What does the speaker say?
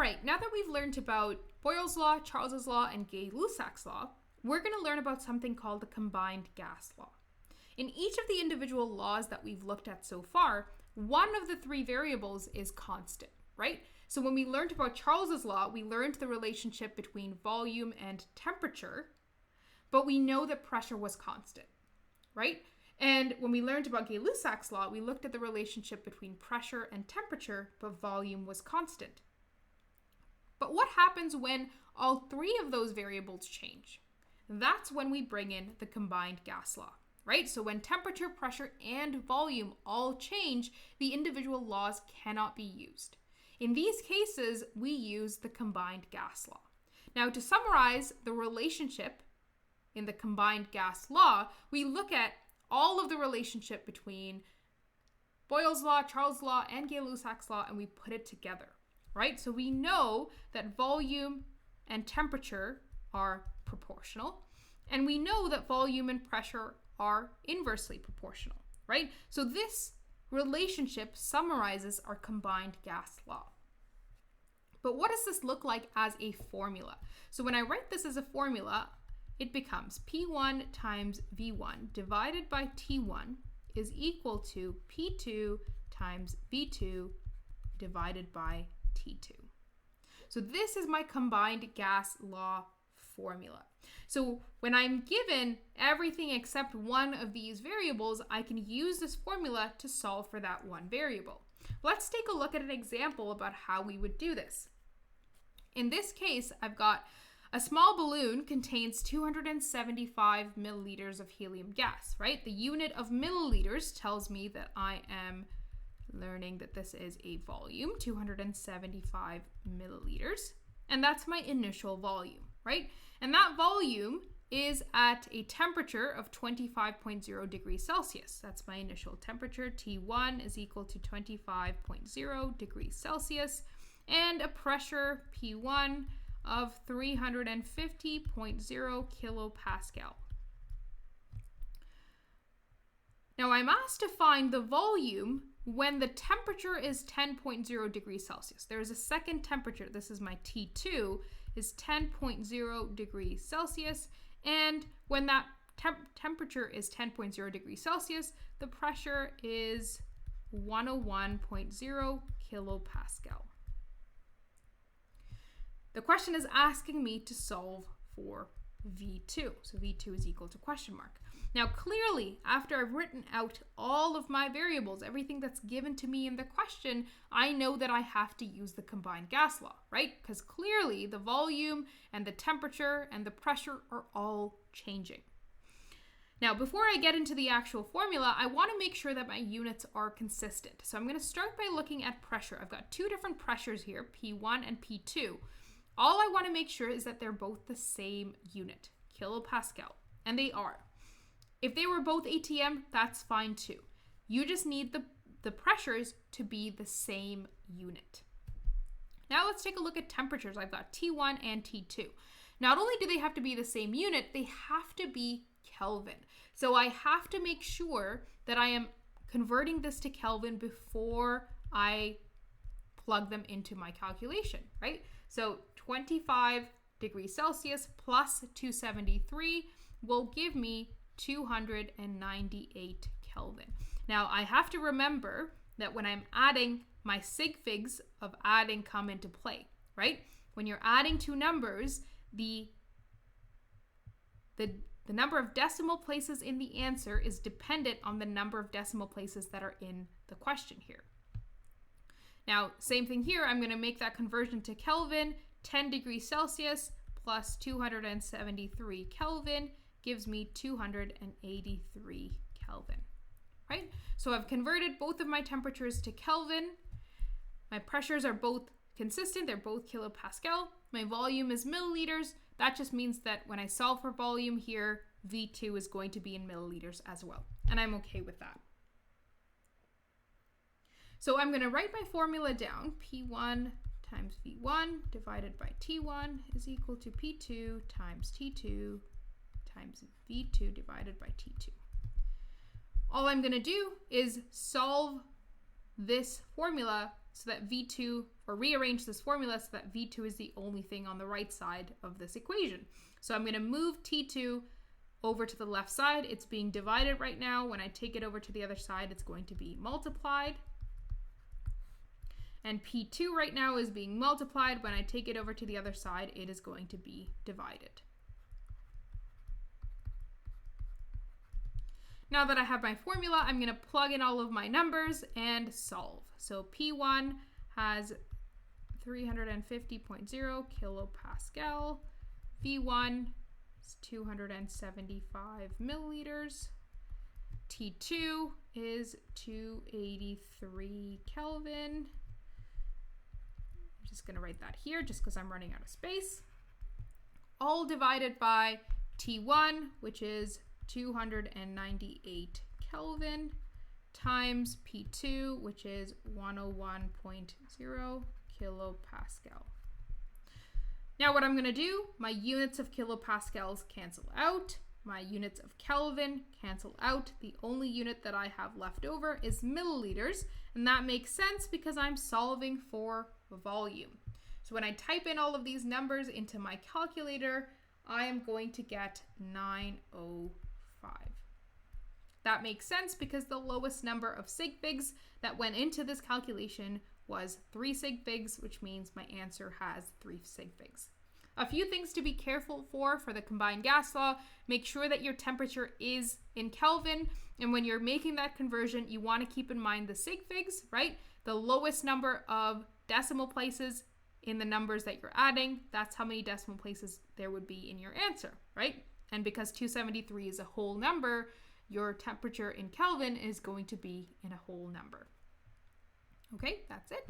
right, now that we've learned about Boyle's law, Charles's law, and Gay-Lussac's law, we're going to learn about something called the combined gas law. In each of the individual laws that we've looked at so far, one of the three variables is constant, right? So when we learned about Charles's law, we learned the relationship between volume and temperature, but we know that pressure was constant, right? And when we learned about Gay-Lussac's law, we looked at the relationship between pressure and temperature, but volume was constant. But what happens when all three of those variables change? That's when we bring in the combined gas law, right? So when temperature, pressure, and volume all change, the individual laws cannot be used. In these cases, we use the combined gas law. Now, to summarize the relationship in the combined gas law, we look at all of the relationship between Boyle's law, Charles' law, and Gay-Lussac's law, and we put it together, right? So we know that volume and temperature are proportional, and we know that volume and pressure are inversely proportional, right? So this relationship summarizes our combined gas law. But what does this look like as a formula? So when I write this as a formula, it becomes P1 times V1 divided by T1 is equal to P2 times V2 divided by T2. So this is my combined gas law formula. So when I'm given everything except one of these variables, I can use this formula to solve for that one variable. Let's take a look at an example about how we would do this. In this case, I've got a small balloon contains 275 milliliters of helium gas, right? The unit of milliliters tells me that I am learning that this is a volume, 275 milliliters, and that's my initial volume, right? And that volume is at a temperature of 25.0 degrees Celsius. That's my initial temperature. T1 is equal to 25.0 degrees Celsius, and a pressure, P1, of 350.0 kilopascal. Now I'm asked to find the volume when the temperature is 10.0 degrees Celsius. There's a second temperature, this is my T2, is 10.0 degrees Celsius, and when that temperature is 10.0 degrees Celsius, the pressure is 101.0 kilopascal. The question is asking me to solve for V2. So V2 is equal to question mark. Now clearly, after I've written out all of my variables, everything that's given to me in the question, I know that I have to use the combined gas law, right? Because clearly the volume and the temperature and the pressure are all changing. Now, before I get into the actual formula, I want to make sure that my units are consistent. So I'm going to start by looking at pressure. I've got two different pressures here, P1 and P2. All I want to make sure is that they're both the same unit, kilopascal, and they are. If they were both ATM, that's fine too. You just need the pressures to be the same unit. Now let's take a look at temperatures. I've got T1 and T2. Not only do they have to be the same unit, they have to be Kelvin. So I have to make sure that I am converting this to Kelvin before I plug them into my calculation, right? So 25 degrees Celsius plus 273 will give me 298 Kelvin. Now I have to remember that when I'm adding, my sig figs of adding come into play, right? When you're adding two numbers, the number of decimal places in the answer is dependent on the number of decimal places that are in the question here. Now, same thing here, I'm going to make that conversion to Kelvin. 10 degrees Celsius plus 273 Kelvin gives me 283 Kelvin, right? So I've converted both of my temperatures to Kelvin. My pressures are both consistent, they're both kilopascal. My volume is milliliters. That just means that when I solve for volume here, V2 is going to be in milliliters as well, and I'm okay with that. So I'm going to write my formula down. P1 times V1 divided by T1 is equal to P2 times T2 times V2 divided by T2. All I'm going to do is solve this formula so that V2, or rearrange this formula so that V2 is the only thing on the right side of this equation. So I'm going to move T2 over to the left side. It's being divided right now. When I take it over to the other side, it's going to be multiplied. And P2 right now is being multiplied. When I take it over to the other side, it is going to be divided. Now that I have my formula, I'm going to plug in all of my numbers and solve. So P1 has 350.0 kilopascal. V1 is 275 milliliters. T2 is 283 Kelvin. I'm just going to write that here just because I'm running out of space. All divided by T1, which is 298 Kelvin, times P2, which is 101.0 kilopascal. Now what I'm going to do, my units of kilopascals cancel out. My units of Kelvin cancel out. The only unit that I have left over is milliliters, and that makes sense because I'm solving for volume. So when I type in all of these numbers into my calculator, I am going to get 905. That makes sense because the lowest number of sig figs that went into this calculation was 3 sig figs, which means my answer has 3 sig figs. A few things to be careful for the combined gas law. Make sure that your temperature is in Kelvin, and when you're making that conversion, you want to keep in mind the sig figs, right? The lowest number of decimal places in the numbers that you're adding, that's how many decimal places there would be in your answer, right? And because 273 is a whole number, your temperature in Kelvin is going to be in a whole number. Okay, that's it.